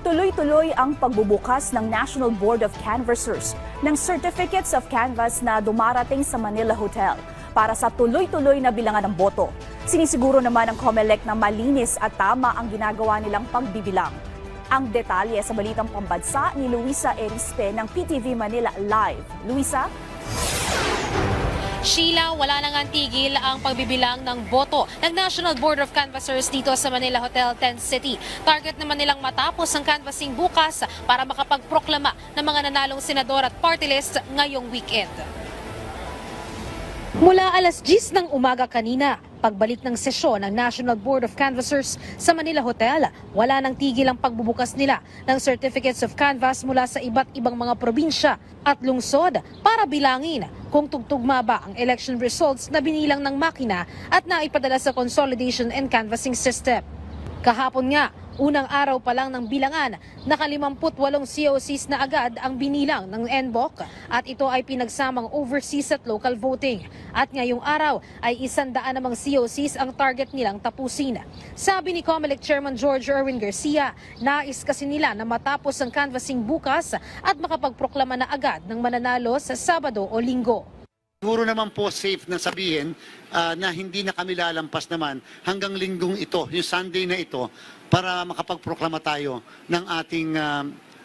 Tuloy-tuloy ang pagbubukas ng National Board of Canvassers ng Certificates of Canvass na dumarating sa Manila Hotel para sa tuloy-tuloy na bilangan ng boto. Sinisiguro naman ng COMELEC na malinis at tama ang ginagawa nilang pagbibilang. Ang detalye sa Balitang Pambansa ni Luisa Erispe ng PTV Manila Live. Luisa? Sheila, wala nang tigil ang pagbibilang ng boto ng National Board of Canvassers dito sa Manila Hotel 10 City. Target naman nilang matapos ang canvassing bukas para makapagproklama ng mga nanalong senador at party list ngayong weekend. Mula alas 10 ng umaga kanina, pagbalik ng sesyon ng National Board of Canvassers sa Manila Hotel, wala nang tigil ang pagbubukas nila ng Certificates of Canvass mula sa iba't ibang mga probinsya at lungsod para bilangin kung tugtugma ba ang election results na binilang ng makina at naipadala sa Consolidation and Canvassing System. Kahapon nga, unang araw pa lang ng bilangan, naka-58 COCs na agad ang binilang ng NBOC at ito ay pinagsamang overseas at local voting. At ngayong araw ay 100 namang COCs ang target nilang tapusin. Sabi ni COMELEC Chairman George Erwin Garcia, nais kasi nila na matapos ang canvassing bukas at makapagproklama na agad ng mananalo sa Sabado o Linggo. Siguro naman po safe na sabihin na hindi na kami lalampas naman hanggang linggong ito, yung Sunday na ito, para makapagproklama tayo ng ating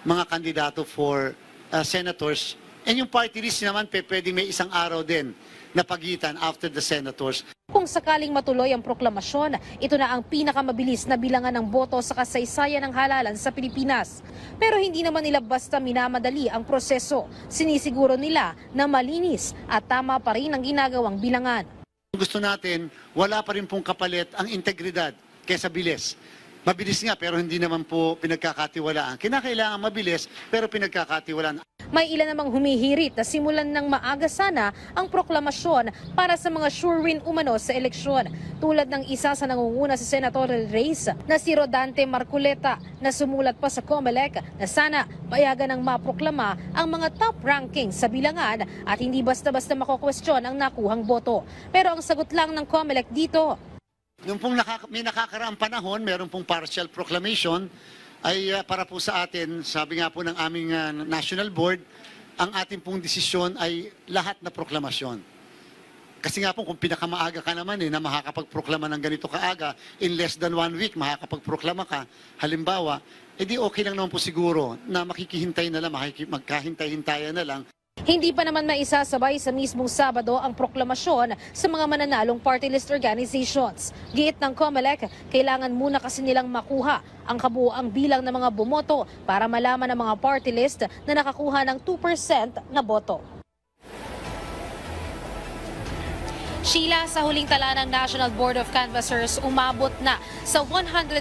mga kandidato for senators. And yung party list naman, pwede may isang araw din na pagitan after the senators. Kung sakaling matuloy ang proklamasyon, ito na ang pinakamabilis na bilangan ng boto sa kasaysayan ng halalan sa Pilipinas. Pero hindi naman nila basta minamadali ang proseso. Sinisiguro nila na malinis at tama pa rin ang ginagawang bilangan. Gusto natin, wala pa rin pong kapalit ang integridad kaysa bilis. Mabilis nga pero hindi naman po pinagkakatiwalaan. Kinakailangan mabilis pero pinagkakatiwalaan. May ilan namang humihirit na simulan ng maaga sana ang proklamasyon para sa mga sure win umano sa eleksyon. Tulad ng isa sa nangunguna sa senatorial race na si Rodante Marculeta na sumulat pa sa COMELEC na sana payagan ng maproklama ang mga top ranking sa bilangan at hindi basta-basta makukwestiyon ang nakuhang boto. Pero ang sagot lang ng COMELEC dito, Nung pong may nakakaraang panahon, meron pong partial proclamation, ay para po sa atin, sabi nga po ng aming National Board, ang ating pong desisyon ay lahat na proklamasyon. Kasi nga po kung pinakamaaga ka naman na makakapagproklama ng ganito kaaga, in less than 1 week makakapagproklama ka, halimbawa, edi okay lang naman po siguro na makikihintay na lang, magkahintay-hintayan na lang. hindi pa naman maisasabay sa mismong Sabado ang proklamasyon sa mga mananalong party list organizations. Giit ng COMELEC, kailangan muna kasi nilang makuha ang kabuuang bilang ng mga bumoto para malaman ng mga party list na nakakuha ng 2% na boto. Sheila, sa huling tala ng National Board of Canvassers, umabot na sa 147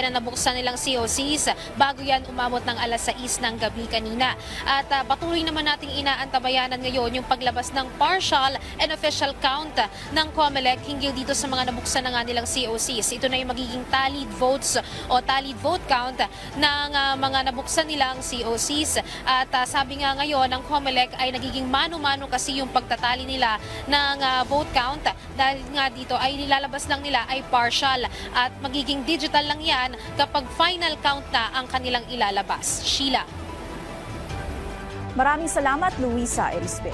na nabuksan nilang COCs bago yan umabot ng alas 6 ng gabi kanina. At patuloy naman nating inaantabayanan ngayon yung paglabas ng partial and official count ng COMELEC hinggil dito sa mga nabuksan na nga nilang COCs. Ito na yung magiging tallied votes o tallied vote count ng mga nabuksan nilang COCs. At sabi nga ngayon ng COMELEC ay nagiging mano-mano kasi yung pagtatali nila ng vote count dahil nga dito ay nilalabas lang nila ay partial at magiging digital lang yan kapag final count na ang kanilang ilalabas. Sheila. Maraming salamat, Luisa Erispe.